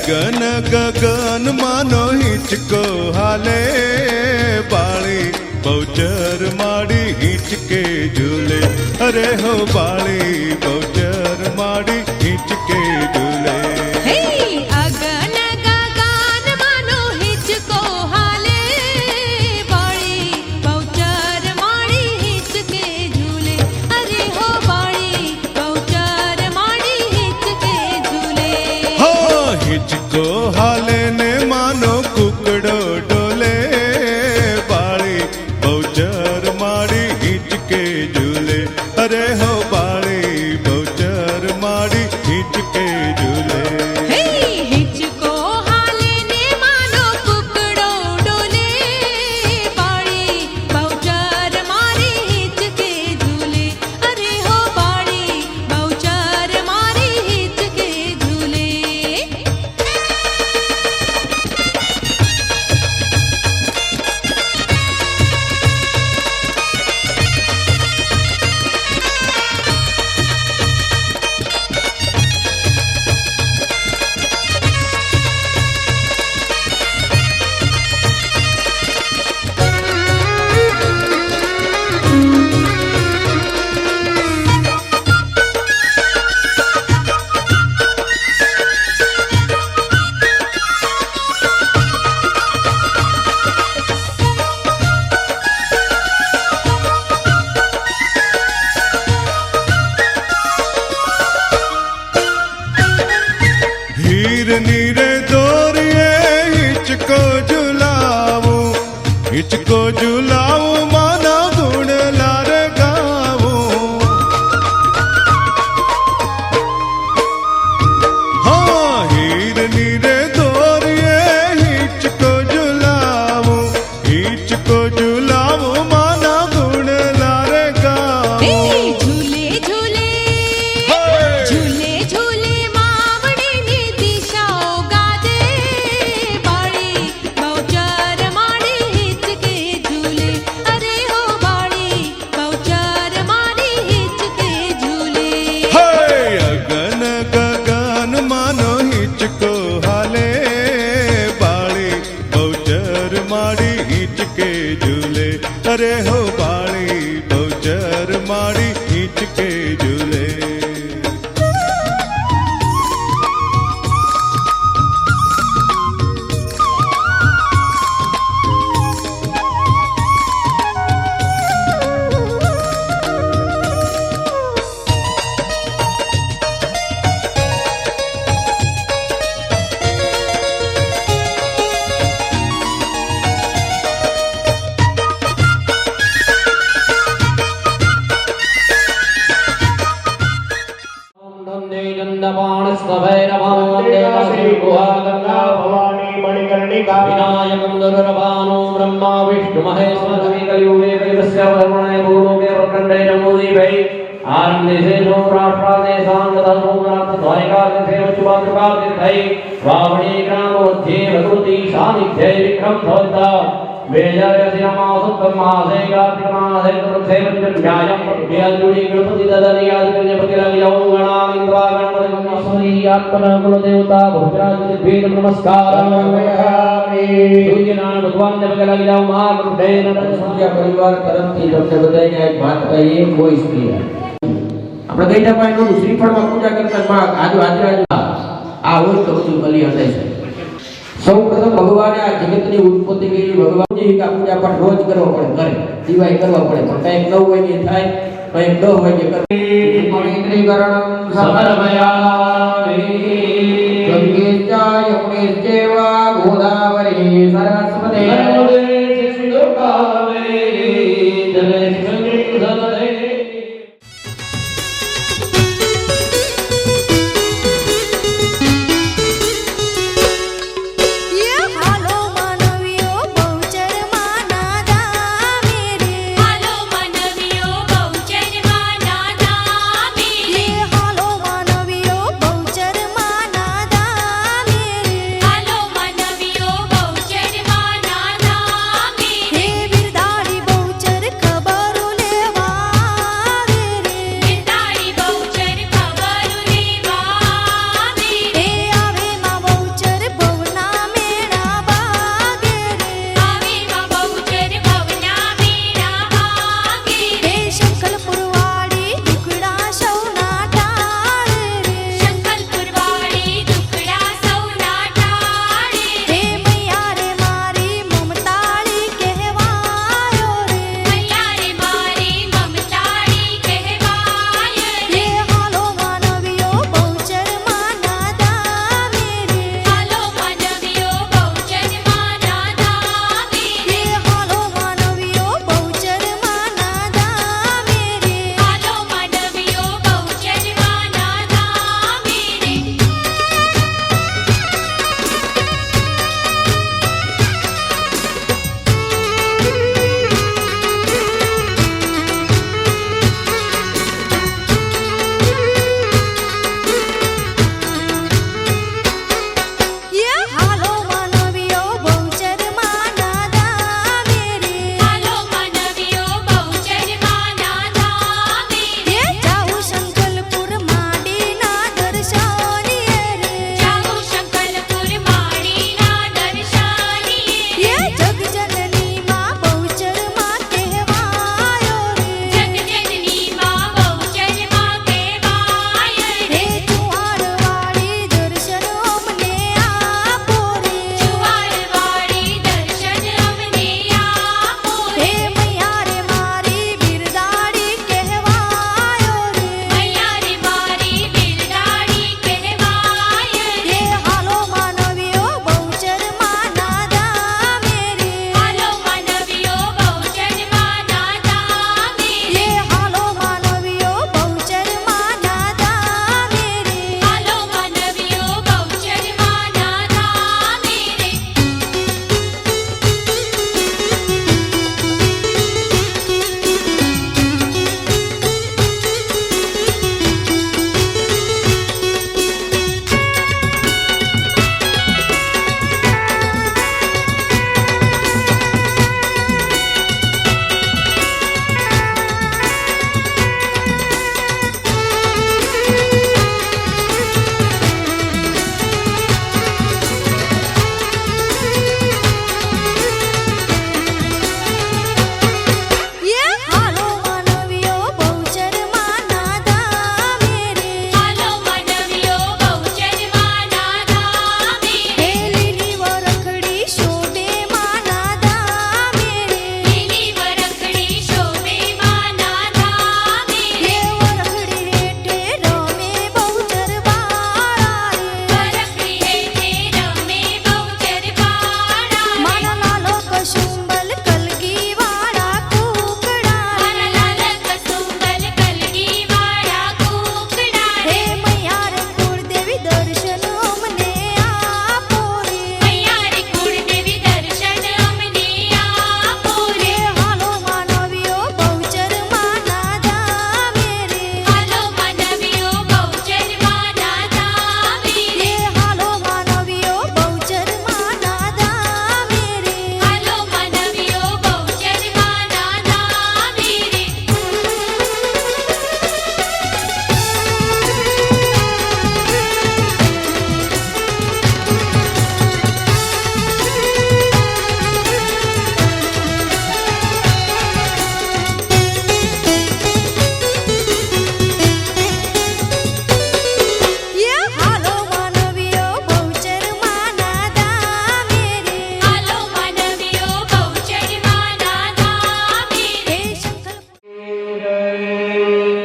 अगन गगन मानो हिचको हाले बाली बहुचर माड़ी हिंच के झूले। अरे हो बाली बहुचर माड़ी हिंच के झूले। अगन गगन मानो हिचको हाले बाली बहुचर माड़ी हिंच के झूले। अरे हो बाली बहुचर माड़ी हिंच के झूले। हो हिचको हाले ने मानो कुकड़ो डोले बाली बहुचर माड़ी हिंच के झूले। अरे हो बाली बहुचर माड़ी हिंच के झूले। हिचको हाले ने मानो कुकड़ो डोले बाड़ी बहुचर मारी हिंच के झूले। अरे हो बाड़ी बहुचर मारी हिंच के झूले। हीर नीरे दोरिए हिचको झुलाऊ हिचको झुलाऊ माना गुण लारे गाऊ। हाँ हीर नीरे दोरिए हिचको झुलाऊ माना गुण लारे गाऊ। झूले झूले झूले झूले मावड़ी नी दिशाओ गाजे बाड़ी बहुचर माड़ी हिंच के झूले। अरे हो बाड़ी बहुचर माड़ी हिंच के झूले। अगन गगन मानो हिचको हाले बाली बहुचर माड़ी हिंच के झूले। अरे हो बाली बहुचर माड़ी हिंच के झूले। विनायकं दुर्लभानो ब्रह्मा विष्णु महेश्वर कलियुगे कलिवस्य वर्मणे भूलोके प्रखंडे नमोदीभै आनंदे से नो राष्ट्रादे सांगता सोमनाथ द्वारिका से उच्चपात्रका तीर्थै वावणी ग्राम मध्ये भगवती सानिध्यै विक्रम भवता वेजयसि नमासुत्तम मासे कार्तिक मासे तत्से पंचम्यायं प्रभ्याजुनि गणपति ददनियादिकन्य प्रतिलगिलौ गणामिन्द्रा गणपति आत्मना कुलदेवता भद्राज वेद नमस्कारं सूर्यनारायण भगवान ने प्रतिलगिलौ महापुरुषे सूर्य परिवार तरफથી તમને બધાને એક વાત કહીએ કોઈ સ્ત્રી આપણે ગઈડા પાણીનું શ્રીફળમાં પૂજા કરતા આજુ આ હોય તો બધું બલિ હટે છે। સૌપ્રથમ ભગવાને આ જગતની ઉત્પત્તિ કરી ભગવાનજી કા પૂજા પાઠ રોજ કરવો પડે ઘરે દિવાઈ કરવા પડે પણ કઈક ન હોય ને થાય કઈક ન હોય ને કરે પવિત્રીકરણમ સમર્પયામિ ગંગેચાય યમુનેશ્ચૈવા ગોદાવરી સરસ્વતી નર્મદે સિંધુકાવે જલેસ્મિन् સદતે। हालो मानवियो बहुचर माना धामे रे। हालो मानवियो बहुचर माना धामे रे। हालो मानवियो बहुचर माना धामे रे। हालो मानवियो बहुचर माना धामे रे।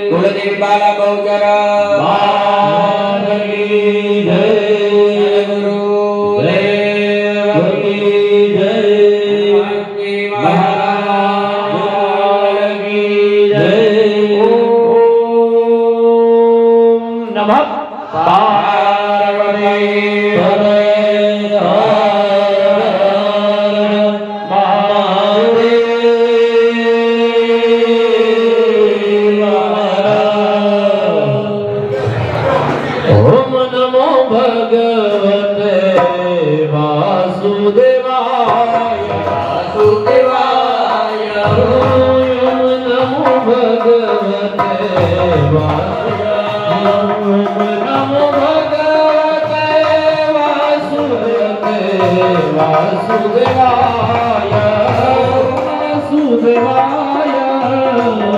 કુલદેવી બાલા બહુચર માત કી જય ગુરુદેવ કી જય મહારાજ કી જય ઓમ નમઃ પાર્વતી પતય ઓમ નમો ભગવતે વાસુદેવાય વાસુદેવાય ઓમ નમો ભગવતે વાસુદેવાય નમો ભગવતે વાસુદેવાય વાસુદેવાય નમો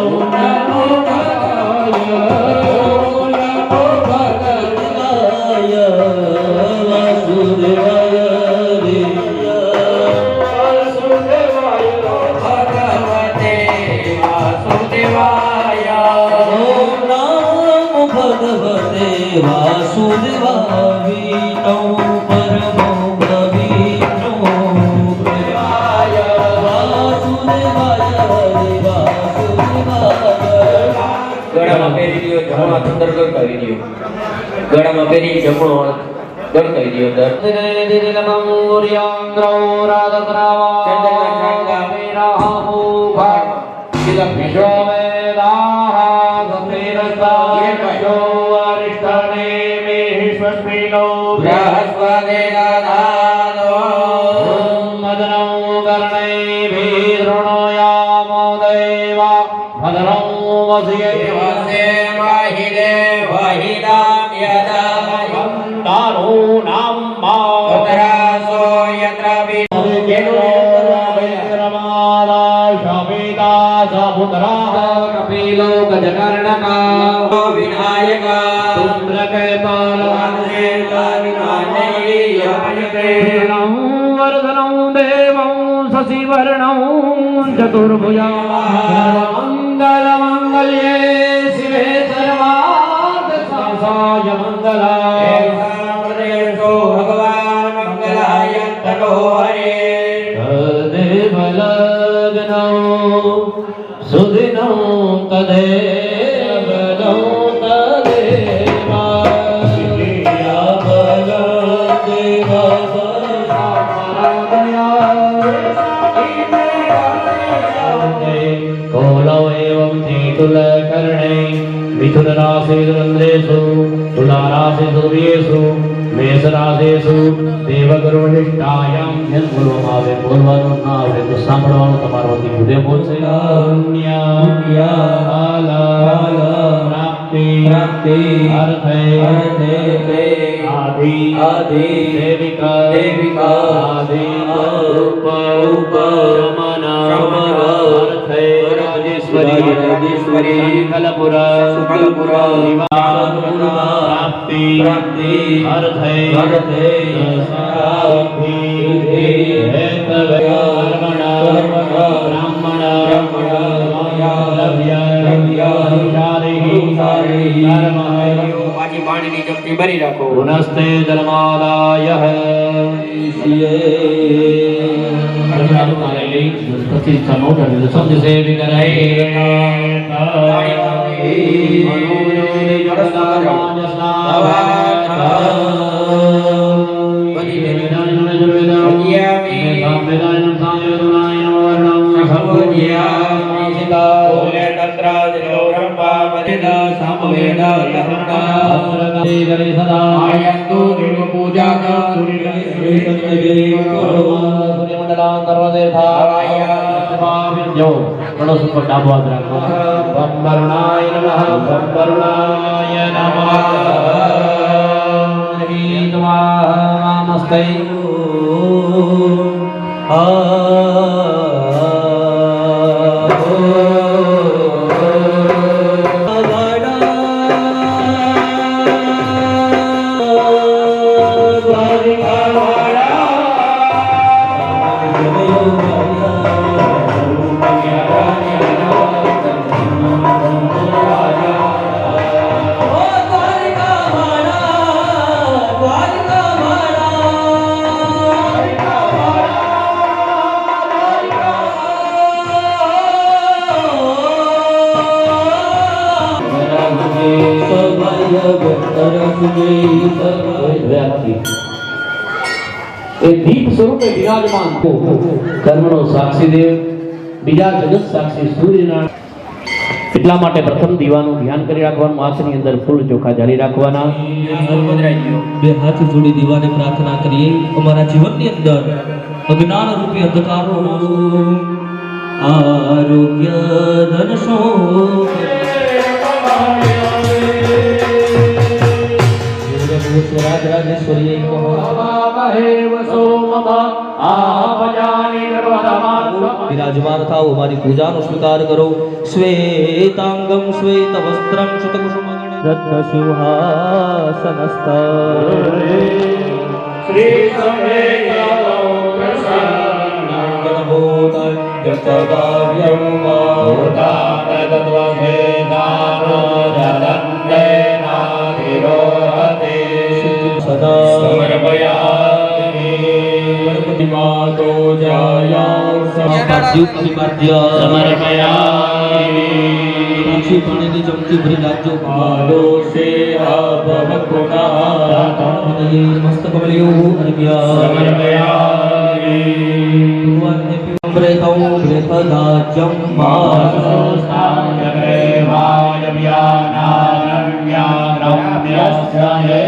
ગળામાં પહેરી દયો જમણો હાથ અંદર ગળકાવી દયો ગળામાં પહેરી જમણો હાથ ગળકાવી દયો चतुर्भुजा मंगल मंगल्ये शिवे सर्वार्थ सासाय मंगलाय भगवान मंगलाय तनो हरे तदेव लग्नो सुदिनो तदेव नो तदेवा मिथुन राशि चंद्रेशु तुला राशि सूर्येशु मेष राशिषु देवगुरुनिष्ठायां गुरु मावे बोलવાનું ના આવડે તો સાંભળવાનું તમારો અતિ હૃદય બોલશે પ્રાપ્તિ પ્રાપ્તિ અર્થે અર્થે આદિ આદિ દેવિકા દેવિકા આદિ રૂપ રૂપ રમના રમના અર્થે રાજેશ્વરી રાજેશ્વરી કલપુરા કલપુરા प्राप्ति प्राप्ति अर्थे अर्थे साधि हेतवे ब्राह्मण लव्य लव्य पाची पानी की जप्ती भरी रखो पुनस्ते जलमादाय पति समोट समझ से भी कराए वरुणाय नमः नमस्ते Jaya એ દીપ સ્વરૂપે વિરાજમાન કર્મનો સાક્ષી દેવ બીજા જગત સાક્ષી સૂર્યનારાયણ. એટલા માટે પ્રથમ દીવાનું ધ્યાન કરી રાખવાનું, હાથની અંદર ફૂલ ચોખા જાળી રાખવાના. બે હાથ જોડી દીવાને પ્રાર્થના કરીએ. અમારા જીવનની અંદર અજ્ઞાન રૂપી અંધકારો આરોગ્ય ધન રાજ રાજેશ્વરી विराजमान था हमारी पूजा नो स्वीकार करो. श्वेतांगम श्वेत वस्त्रम शुतकुसुमगण रत्न सिंहासनस्थ श्री सदा मातो जाया समर्पयामि साक्षी पाणी चमची भरी लाजो पाडो से भवकुना मस्त कमलियो अर्घ्य समर्पयामि भगवान ब्रेथौ ब्रेथदाज्यं मासस्तायग्रे वायव्यानारव्यारम्यस्याये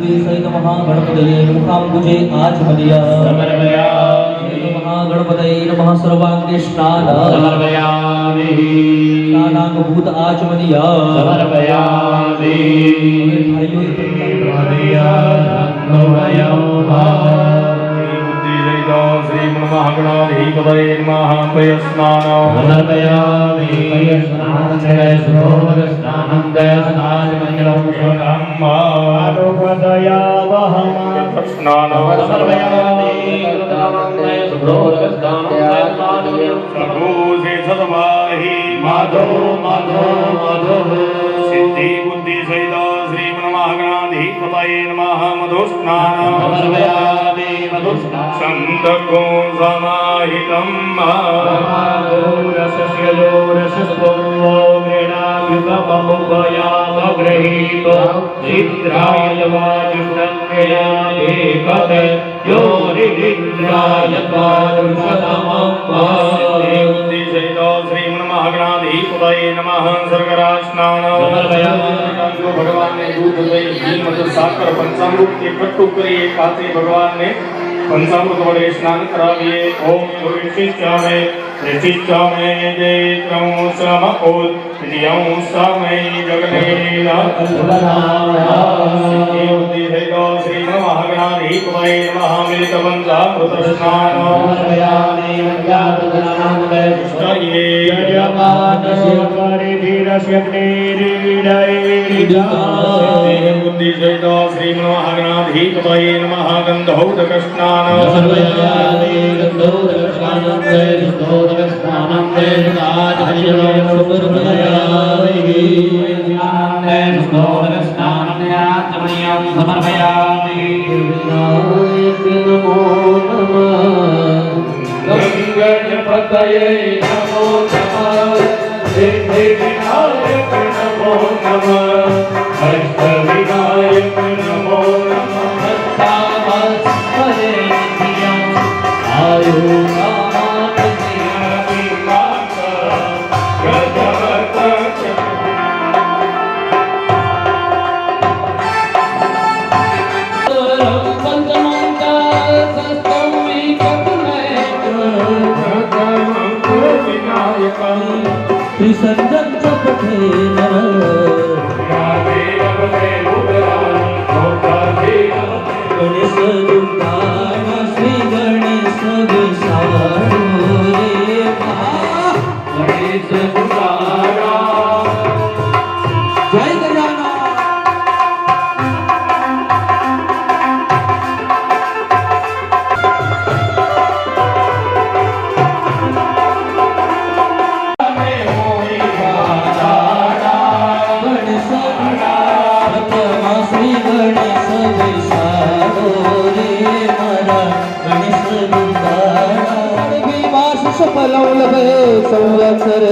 सहित महागणपतये मुखाम्बुजे आचमनीय समर्पयामि. महागणपतये नमः. सर्वांगे स्नान समर्पयामि. स्नानांगभूत आचमनीय समर्पयामि. श्री महागणाधिपतये नमः. पयस्नानं समर्पयामि. पयस्नानं दयस्नानमङ्गलं स्नानं समर्पयामि. माधो माधो माधो सिद्धि बुद्धि सहित श्री महागणाधिपतये नमः. मधुस्नानं समर्पयामि. छन्दको समाहितं रसस्ययोरसस्वोग्रेणायुगममुपयामगृहीतो चित्राय वायुषङ्गयादेकते योरिन्द्राय श्रीमन्महागणाधिपतये नमः. सर्गरास्नानं भगवान ने दूध दही घी मधु साकर पंचामृत इकट्ठू करी एक हाथे भगवान ने पंचामृत वडे स्नान कराविए. ओम ऋषिचामे ऋषिचामे जय त्रंसमोल दियं समय जगनेला श्री महागणाधिपतये नमः. मिलित पंचामृत स्नानं बुद्धि सहित श्री महागणाधिपतये नमः. गंधौदक स्नानं समर्पयामि. गणपतये नमो नमः. विनायक नमो नमः. अष्टविनायक नमो नमः. आयु संजन चपटे गणेश दुर्गाण श्री गणेश विसारो रे गणेश दुर्गाणा जय गजानन. संवत्सर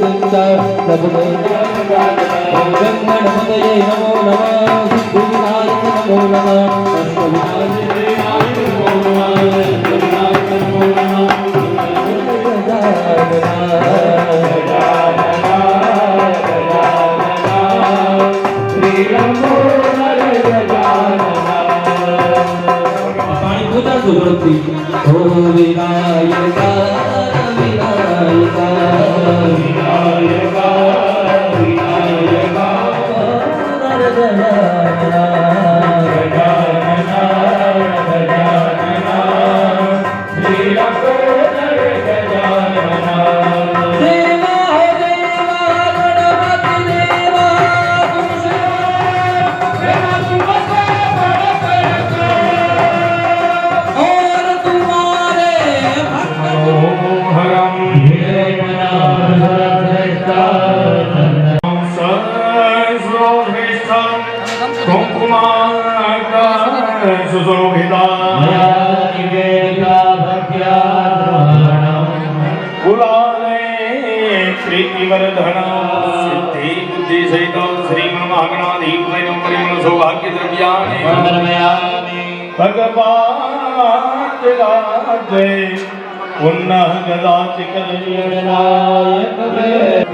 सुंदर सब ओम गणपतये नमो नमः सिद्धिविनायक नमो नमः अष्टविनायक नमो नमः पानी पूजा सुरती ओ विनायका विनायका विनायका विनायका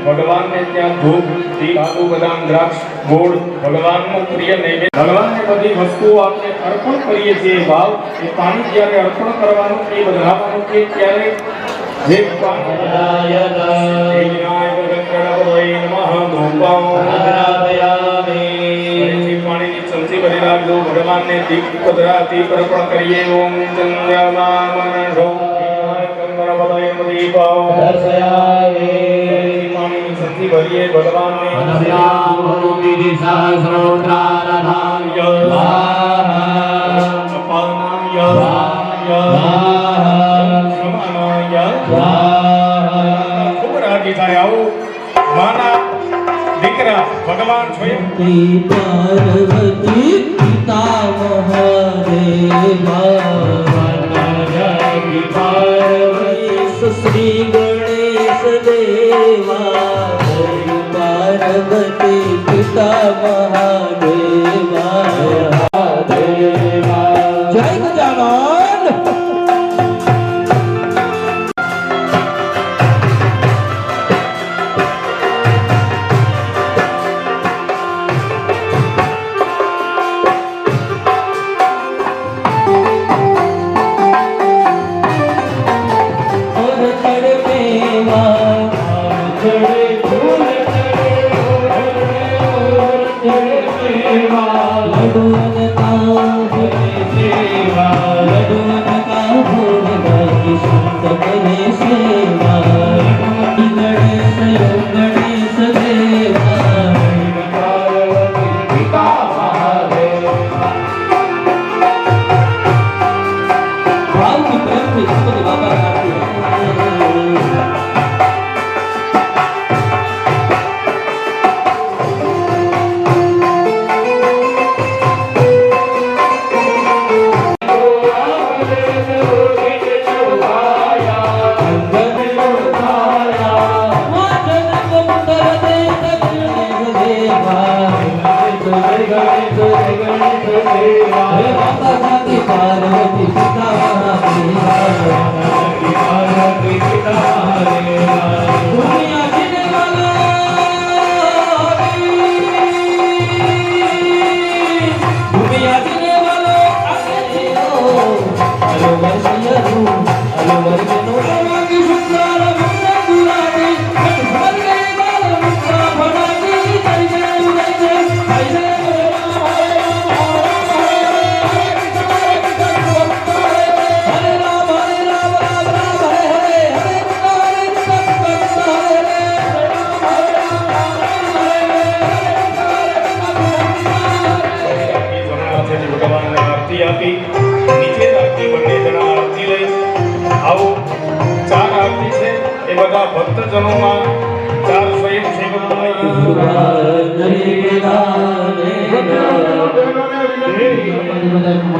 भगवान ने ત્યાં ધૂપ દીપ કાજુ બદામ દ્રાક્ષ ગોળ ભગવાનનો પ્રિય નૈવેદ્ય ભગવાનને બધી વસ્તુઓ આપણે અર્પણ કરીએ છીએ ભાવ એ પાણી જ્યારે અર્પણ કરવાનું એ વધારવાનું છે ત્યારે જે પાણી પાણીની ચમચી ભરી રાખજો ભગવાનને દીપ પધરા દીપ અર્પણ કરીએ ઓમ ચંદ્રમા મનસો भरिए भगवान ने खूब राजी थाया माना दीकरा भगवान स्वयं पार्वती पिता महादेवा श्री गणेश देवा पार्वती पिता महादेवा जय गजानन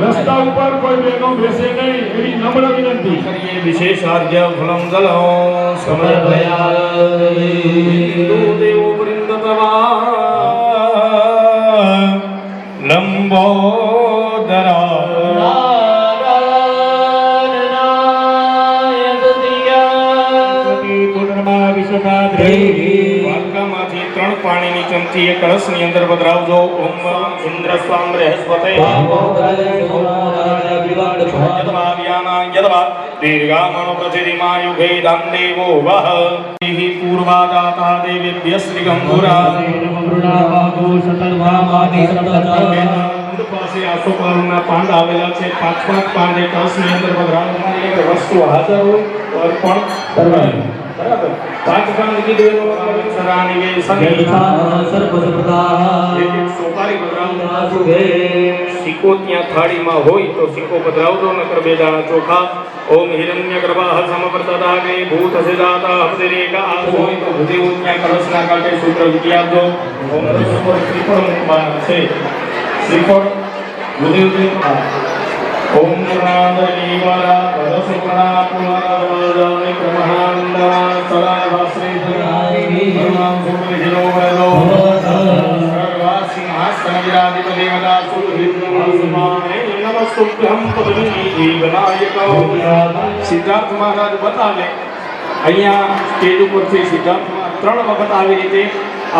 રસ્તા ઉપર કોઈ બેનો બેસે નહીં એવી ન નમ્ર વિનંતી કરીએ વિશેષ આર્ય ફલમ જલો સમર્પયામિ દેવો વૃંદતવા લંબોદરા વાલકામાંથી 3 પાણીની ચમચી એક કળશની અંદર પધરાવજો. ઓમ ઇન્દ્ર સ્વામ બૃહસ્પતે દીર્ઘામણો પ્રસિદ્ધિમાયુગે દાન દેવો વહ પૂર્વાદાતા દેવેભ્ય શ્રી ગંભુરા પાસે આસોપાલના પાંદ આવેલા છે. 5 પાંદ એક કળશની અંદર પધરાવવાની એક વસ્તુ હાજર હોય અર્પણ કરવાની. બરાબર 5 પાંદ કીધું એનો મતલબ સરાની સની સોપારી પધરાવજો. સિક્કો ત્યાં થાળીમાં હોય તો સિક્કો પધરાવજો, નકર 2 દાણા ચોખા. ઓમ હિરણ્ય ગર્ભા સમપ્રતદાગે ભૂત સિદાતા અપદરેકા આસોય તો ભૂદેવ ત્યાં કળશના કાંઠે સૂત્ર વિધિ આપજો. ઓમ શ્રીફળ મૂકવાના છે. શ્રીફળ ભૂદેવ ઓમ પ્રાણદલીવાલા ભરસુપણા પુનરાવર્તને પ્રમહાનંદના સદા વાસરે ધરાની ભગવાન સુખિનો વરદો સર્વાસિંહાસન વિરાજિત દેવતા સુખિનાસમાને નમસ્તુભ્યં પદ્મિની જીવનાયકો. સિદ્ધાર્થ મહારાજ બતાવે અહીંયા સ્ટેજ ઉપરથી સિદ્ધાર્થ 3 વખત આવી રીતે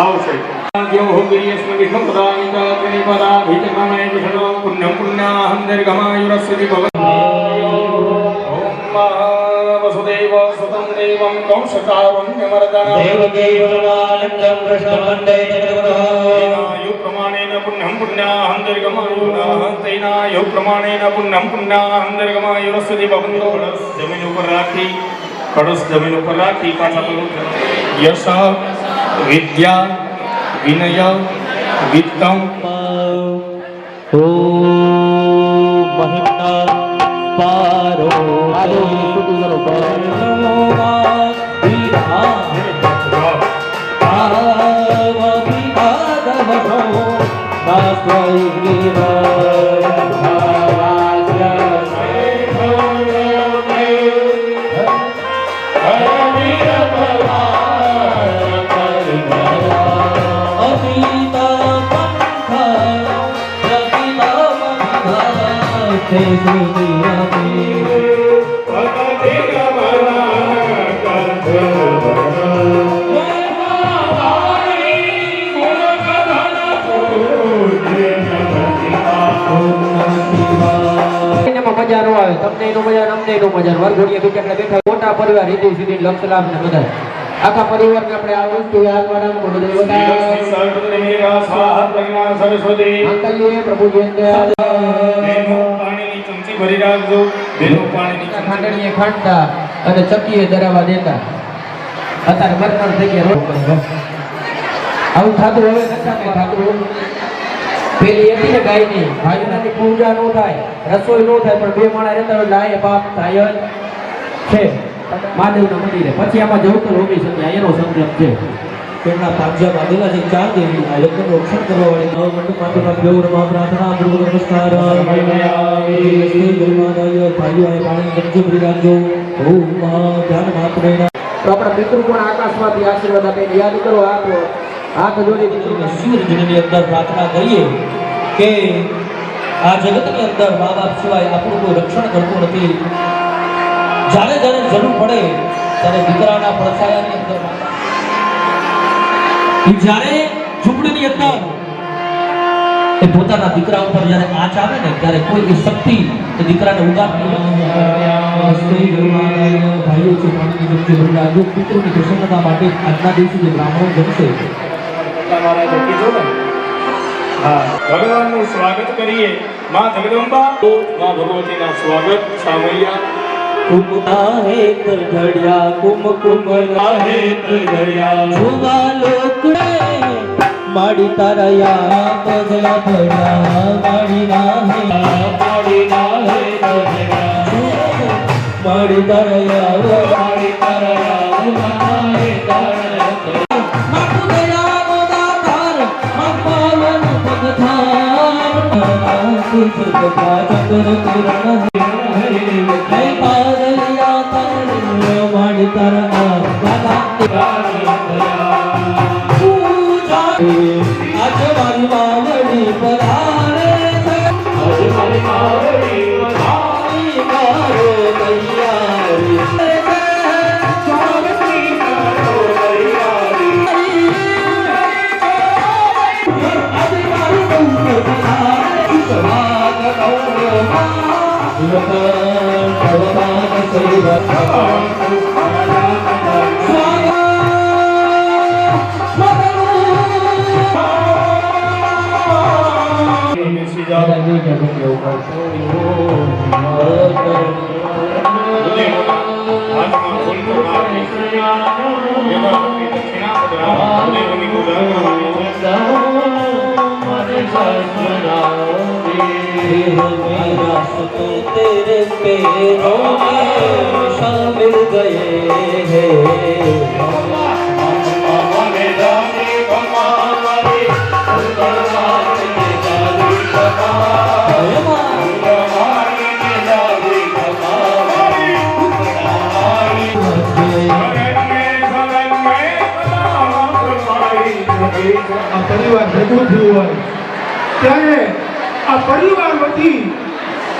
આવશે. જો હોગિયેસ્મ વિષ્ણુ પદાનિકા ત્રિપદા ભીતકમે વિષ્ણુ પુણ્યં પુણ્યાહં દીર્ઘમાયુરસ્યતિ ભવતિ. ઓમ વસુદેવ સુતં દેવં કૌશકારુણ્યમર્દન દેવકીવરદાનંદં કૃષ્ણવંદે તેનાયુ પ્રમાણેન પુણ્યં પુણ્યાહં દીર્ઘમાયુના તેનાયુ પ્રમાણેન પુણ્યં પુણ્યાહં દીર્ઘમાયુરસ્યતિ ભવતિ. જમીન ઉપર રાખી કળશ જમીન ઉપર રાખી પાછા પગલું યશ વિદ્યા વિનય વિત્તમ મહિમ્ના પારો મજા નો આવે, તમને એનો મજા, અમને એનો મજા. વરઘોડિયા બીજા આપણે બેઠા મોટા પરિવાર હિન્દુ સુધી લક્ષ લાભ ને બધા આખા પરિવારને આપણે આ વસ્તુ યાદવાના સરસ્વતી પ્રભુજી પાણીની ચમચી ભરી રાખજો. ખાંડણીએ ખાંડતા અને ચકીએ દરાવા દેતા. અત્યારે મરમર થઈ ગયા. આવું થતું હવે નથી થતું. પેલી હતી ને ગાયની ભાઈનાની પૂજા નો થાય, રસોઈ નો થાય, પણ 2 માણસ રહેતા હોય લાય બાપ થાય જ છે મહાદેવના મંદિરે. પછી આમાં જવું તો રોમી શકે, એનો સંકલ્પ છે. તેમના પાંજરા બાંધેલા છે 4 દેવી આ યજ્ઞનું રક્ષણ કરવા વાળી નવ મંડપ માટેના ગૌરવમાં પ્રાર્થના પૂર્વક નમસ્કાર. ભાઈઓ આ પાણી ગંજો ભરી રાખજો. ઓમ ધ્યાન માત્ર તો આપણા પિતૃ પણ આકાશમાંથી આશીર્વાદ આપે. યાદ કરો, આપો હાથ જોડી શિવજીની અંદર પ્રાર્થના કરીએ કે આ જગતની અંદર મા બાપ સિવાય આપણું કોઈ રક્ષણ કરતું નથી. જ્યારે જ્યારે જરૂર પડે ત્યારે દીકરાના પડછાયાની અંદર જ્યારે ઝૂંપડીની અંદર એ પોતાના દીકરા ઉપર જ્યારે આંચ આવે ને ત્યારે કોઈ એ શક્તિ એ દીકરાને ઉગાડતી ભાઈઓ છે પાણીની જમતી ભરી રાખજો. પિતૃની પ્રસન્નતા માટે આજના દિવસે જે બ્રાહ્મણો જમશે ભગવાનનું સ્વાગત કરીએ. માં જગદંબા માં ભગવતીના સ્વાગત સામૈયા. કુમુદાહે તરઘડિયા કુમકુમ રાહે તરઘડિયા જોવા લોકડે માડી તારાયા પગલા પડ્યા માડી નાહે માડી તારાયા માડી તારાયા માડી તારાયા માતુ દયાનો દાતાર મપાવન પગથાર સુખ ચંદ્ર કિરણ હે આજે મારી માવડી પધારે છે, આજે મારી માવડી પધારી મારો તૈયારી છે, સ્વાગતી મારો તૈયારી. આજે મારું બહુ પધારે સ્વાગત तेरे पैरों में शामिल गए हैं આ પરિવાર ભેગું થયું હોય ત્યારે આ પરિવાર વતી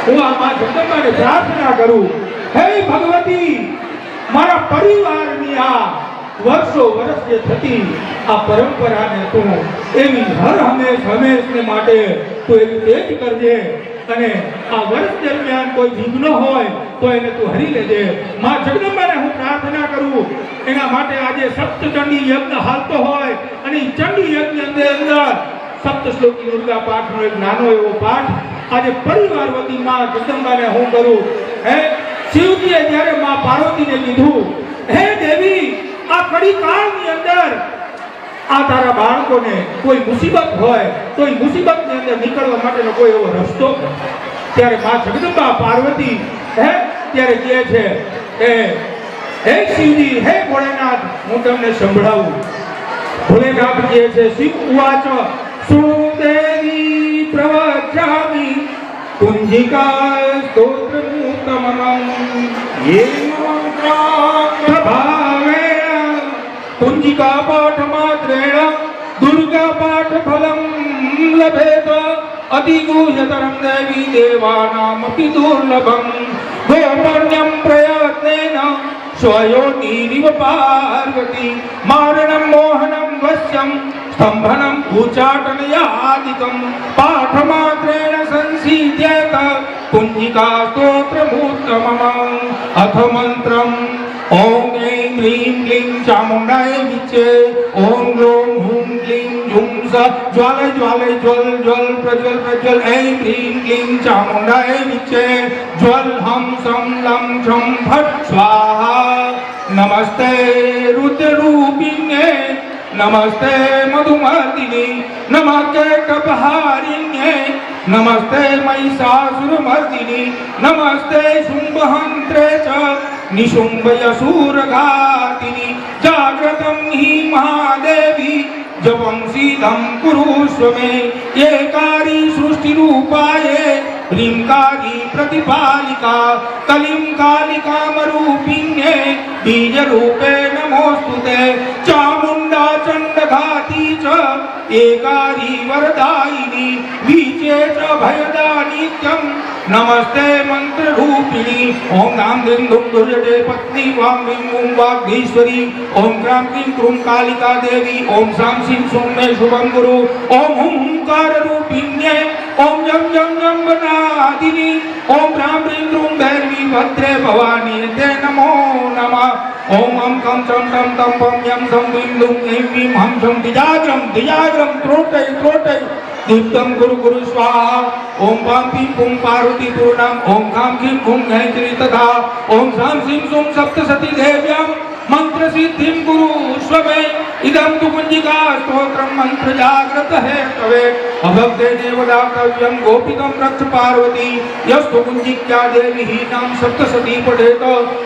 હું આ મા જગદંબાને પ્રાર્થના કરું, હે ભગવતી, મારા પરિવારની આ વર્ષો વર્ષ જે થતી આ પરંપરાને તું એવી હર હંમેશને માટે તું એવી તેજ કરજે, અને આ વર્ષ દરમિયાન કોઈ વિઘ્ન હોય તો એને તું હરી લેજે. મા જગદંબાને હું પ્રાર્થના કરું એના માટે આજે સપ્તચંડી યજ્ઞ હાલતો હોય અને ઈ ચંડી યજ્ઞ અંદર સપ્ત શ્લોકી દુર્ગા પાઠનો એક નાનો એવો પાઠ આજે પરિવાર વતી માં જગદંબાને હું કરું. હે શિવજીએ જ્યારે માં પાર્વતીને કીધું, હે દેવી, આ કડી કાળની અંદર આ તારા બાળકોને કોઈ મુસીબત હોય તો એ મુસીબતની અંદર નીકળવા માટેનો કોઈ એવો રસ્તો, ત્યારે માં જગદંબા પાર્વતી ત્યારે કહે છે કે હે શિવજી, હે ભોળેનાથ, હું તમને સંભળાવું. ભોલેનાથ કહે છે, શિવ ઉવાચ સુદેવી પ્રવચામિ કુંજિકા સ્તોત્રમુત્તમં યેન મંત્રાભાવેન કુંજિકા પાઠ માત્રેણ દુર્ગા પાઠ ફલમ લભેત અતિગુહ્યતરં દેવી દેવાનામપી દુર્લભમ ગોપર્ણ્યમ પ્રયત્નેન स्वयोनिरिव पार्वती मारणं मोहनं वश्यं स्तंभनं उच्चाटनयादिकं पाठमात्रेण संसीद्येत कुंजिका स्तोत्रमुत्तमम्. अथ मंत्रम् ओम ऐं ह्रीं क्लीं चामुण्डाय विचे, ओम ग्लौं हूं क्लीं जुं स ज्वाल ज्वाल ज्वल ज्वल प्रज्वल प्रज्वल, ऐं ह्रीं क्लीं चामुण्डाय विचे, ज्वल हम सं लं छं फट् स्वाहा. नमस्ते रुद्ररूपिण्ये, नमस्ते मधुमर्दिनी, नमस्ते कपहारिण्ये, नमस्ते महिषासुरमर्दिनी, नमस्ते शुम्भहन्त्रे च निशुम्भयसूरघातिनी. जाग्रतं हि महादेवी जपं सीधं कुरुष्व मे. एकारी सृष्टिरूपाये ह्रींकारी प्रतिपालिका कलिं कालिकामरूपिण्ये बीजरूपे नमोस्तुते. चामुण्डा चण्डघाती च एकारी वरदायिनी बीजे च भयदा नित्यं. नमस्ते मंत्ररूपिणी. ओम नाम दिं दुं दुर्जटे पत्नी वां ह्रीं ॐ वाग्धीश्वरी. ओम क्रां क्लीं क्रूं कालिका देवी. ओम सां सिं सुं मे शुभं गुरु. ओम हुं हुंकार रूपिण्ये. ओम जं जं जं वनादिनी. ओम ह्रां ह्रीं क्रूं भैरवी भद्रे भवानी ते नमो नमः. ओम हम कं चं टं तं पं यं सं ह्रीं दुं ऐं ह्रीं हं चं दिजाग्रं दिजाग्रं त्रोटै त्रोटै दीप्तं कुरु कुरु स्वाहा. ओम पां पीं पुं पार्वती पूर्णं. ओम खां खीं खुं घैत्री तथा. ओम सां सिं सुं सप्तसती देव्यां मंत्र सिद्धिं कुरुष्व मे. इदं तु कुंजिका स्तोत्रं मंत्र जाग्रत है तवे. अभक्ते देवदातव्यं गोपितं रक्ष पार्वती. यस्तु कुंजिक्या देवी नाम सप्तसती पठेत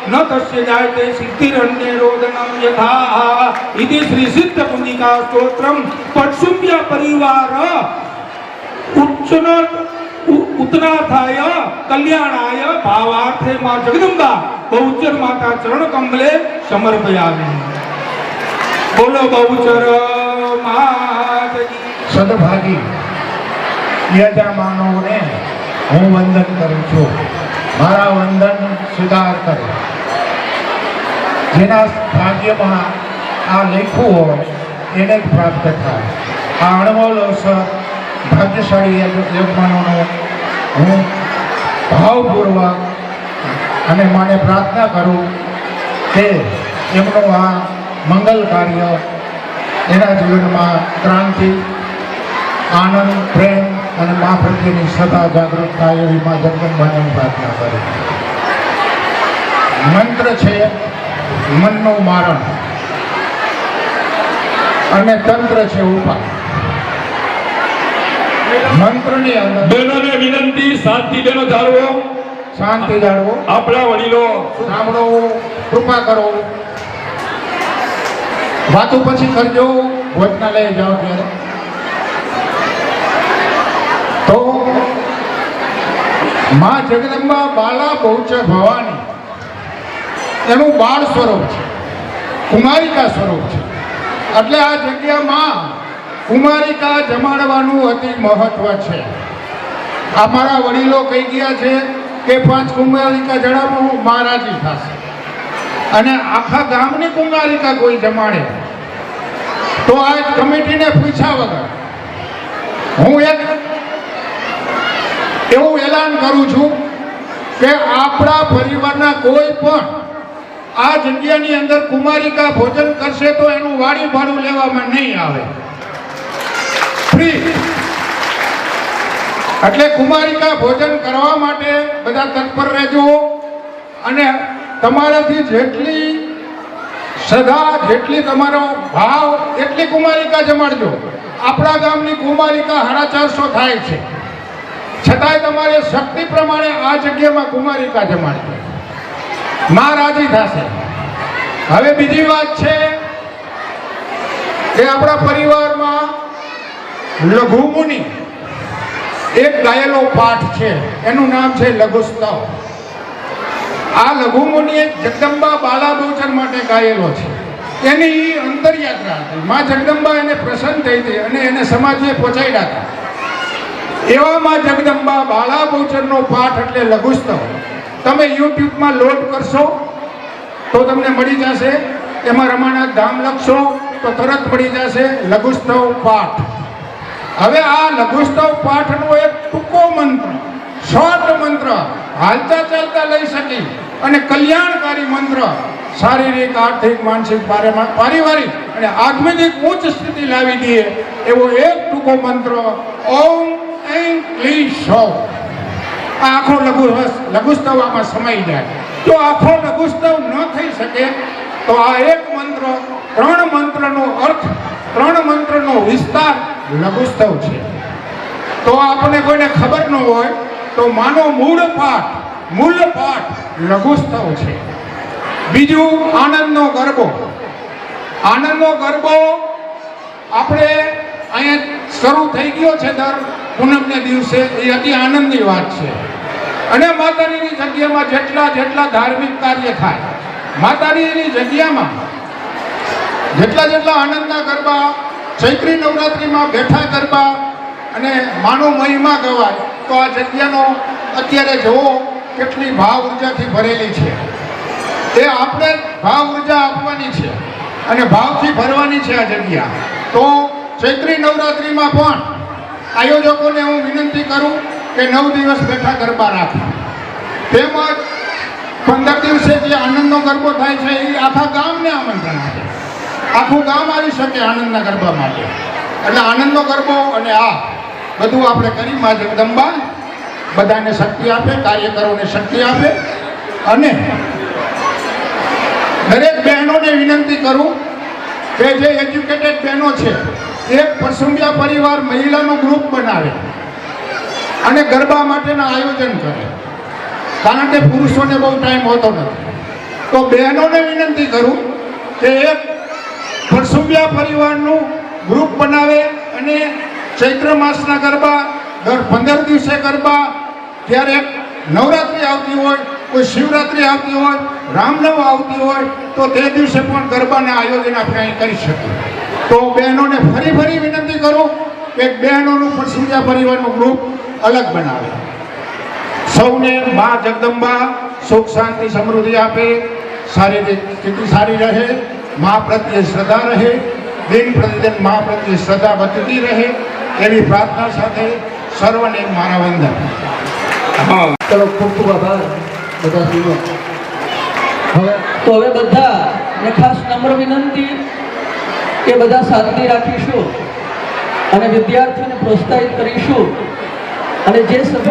न तस्य जायते सिद्धिरन्ये रोदनं यथा. इति श्री सिद्ध कुंजिका स्तोत्रं पठ्सुम्य परिवार उत्तरार्थाय कल्याणाय भावार्थे मां जगदंबा बहुचर माता चरण कमले समर्पयामि. बोलो बहुचर माता સદભાગી યજમાનોને હું વંદન કરું છું. મારા વંદન સ્વીકાર કરે. જેના ભાગ્યમાં આ લખ્યું હોય એને જ પ્રાપ્ત થાય. આ અણમોલ અવસર ભાગ્યશાળી યજમાનોનો હું ભાવપૂર્વક અને મને પ્રાર્થના કરું કે એમનું આ મંગલ કાર્ય એના જીવનમાં ક્રાંતિ, આનંદ, પ્રેમ અને મા પ્રત્યેની સદા જાગૃત થાય એવી મા જગદંબાને હું પ્રાર્થના કરું. મંત્ર છે મનનું મારણ અને તંત્ર છે ઉપાય. મંત્રની અંદર બહેનોને વિનંતી, શાંતિ બેનો જાળવો, શાંતિ જાળવો, આપણા વડીલો સાંભળો, કૃપા કરો. વાતો પછી કરજો, ભોજનાલય જાઓ ત્યારે. તો માં જગદંબા બાલા બહુચર ભવાની એનું બાળ સ્વરૂપ છે, કુમારિકા સ્વરૂપ છે. એટલે આ જગ્યામાં કુમારિકા જમાડવાનું અતિ મહત્વ છે. આ મારા વડીલો કહી ગયા છે કે 5 કુમારિકા જણાવો મહારાજી થશે, અને આખા ગામની કુમારિકા કોઈ જમાડે તો આ કમિટીને પૂછ્યા વગર હું એક એવું એલાન કરું છું કે આપણા પરિવારના કોઈ પણ આ જગ્યાની અંદર કુમારિકા ભોજન કરશે તો એનું વાડી ભાડું લેવામાં નહીં આવે, ફ્રી. એટલે કુમારિકા ભોજન કરવા માટે બધા તત્પર રહેજો, અને તમારાથી જેટલી શ્રદ્ધા, જેટલી તમારો ભાવ એટલી કુમારિકા જમાડજો. આપણા ગામની કુમારિકા 450 થાય છે, છતાંય તમારે શક્તિ પ્રમાણે આ જગ્યામાં કુમારિકા જમાડજો. માં રાજી થશે. હવે બીજી વાત છે કે આપણા પરિવારમાં લઘુમુનિ એક ગાયેલો પાઠ છે, એનું નામ છે લઘુસ્તવ. આ લઘુમુનિ એક જગદંબા બાલા બહુચર માટે ગાયેલો છે. એની અંતરયાત્રા હતી. માં જગદંબા એને પ્રસન્ન થઈ હતી અને એને સમાજે પહોંચાડ્યા હતા. એવામાં જગદંબા બાલા બહુચરનો પાઠ એટલે લઘુસ્તવ તમે યુટ્યુબમાં લોડ કરશો તો તમને મળી જશે. એમાં રમાનાથ ધામ લખશો તો તરત મળી જશે લઘુસ્તવ પાઠ. હવે આ લઘુસ્તવ પાઠનો એક ટૂંકો મંત્ર, શોર્ટ મંત્ર, હાલતા ચાલતા લઈ શકી અને કલ્યાણકારી મંત્ર, શારીરિક, આર્થિક, માનસિક, પારિવારિક અને આત્મિક ઉચ્ચ સ્થિતિ લાવી દે એવો એક ટૂંકો મંત્ર, ઓમ એમ ક્લી શૌ. આખો લઘુસ્તવ આમાં સમાઈ જાય. જો આખો લઘુસ્તવ ન થઈ શકે તો આ એક મંત્ર, 3 મંત્રનો અર્થ, 3 મંત્રનો વિસ્તાર લઘુસ્તવ છે. તો આપણને કોઈને ખબર ન હોય તો માનો મૂળ પાઠ લઘુસ્તવ છે. બીજું આનંદનો ગરબો. આનંદનો ગરબો આપણે અહીંયા શરૂ થઈ ગયો છે દર પૂનમને દિવસે. એ અતિ આનંદની વાત છે. અને માતાજીની જગ્યામાં જેટલા ધાર્મિક કાર્ય થાય, માતાજીની જગ્યામાં જેટલા આનંદના ગરબા, ચૈત્રી નવરાત્રિમાં બેઠા ગરબા અને માનો મહિમા ગવાય, તો આ જગ્યાનો અત્યારે જુઓ કેટલી ભાવ ઉર્જાથી ભરેલી છે. એ આપણે ભાવ ઉર્જા આપવાની છે અને ભાવથી ભરવાની છે આ જગ્યા. તો ચૈત્રી નવરાત્રિમાં પણ આયોજકોને હું વિનંતી કરું કે 9 દિવસ બેઠા ગરબા રાખે. તેમજ 15 દિવસે જે આનંદનો ગરબો થાય છે એ આખા ગામને આમંત્રણ આપે. આખું ગામ આવી શકે આનંદના ગરબા માટે. એટલે આનંદનો ગરબો અને આ બધું આપણે કરી માં જગદંબા બધાને શક્તિ આપે, કાર્યકરોને શક્તિ આપે. અને દરેક બહેનોને વિનંતી કરું કે જે એજ્યુકેટેડ બહેનો છે એક પરસુંબિયા પરિવાર મહિલાનું ગ્રુપ બનાવે અને ગરબા માટેના આયોજન કરે. કારણ કે પુરુષોને બહુ ટાઈમ હોતો નથી. તો બહેનોને વિનંતી કરું કે એક પરસુંબિયા પરિવારનું ગ્રુપ બનાવે અને ચૈત્ર માસના ગરબા, દર 15 દિવસે ગરબા, ક્યારેક નવરાત્રિ આવતી હોય, કોઈ શિવરાત્રિ આવતી હોય, રામનવ આવતી હોય તો તે દિવસે પણ ગરબાના આયોજન આપણે અહીં કરી શકીએ. તો બહેનોને ફરી વિનંતી કરું એક બહેનોનું પણ સૂર્યા પરિવારનું ગ્રુપ અલગ બનાવે. સૌને મા જગદંબા સુખ શાંતિ સમૃદ્ધિ આપે, શારીરિક સ્થિતિ સારી રહે, મા પ્રત્યે શ્રદ્ધા રહે, દિન પ્રતિદિન મા પ્રત્યે શ્રદ્ધા વધતી રહે એવી પ્રાર્થના સાથે સર્વને મારા વંદન. ચલો ખૂબ ખૂબ આભાર બધા શ્રીનો. હવે બધા ને ખાસ નમ્ર વિનંતી કે બધા શાંતિ રાખીશું અને વિદ્યાર્થીઓને પ્રોત્સાહિત કરીશું અને જે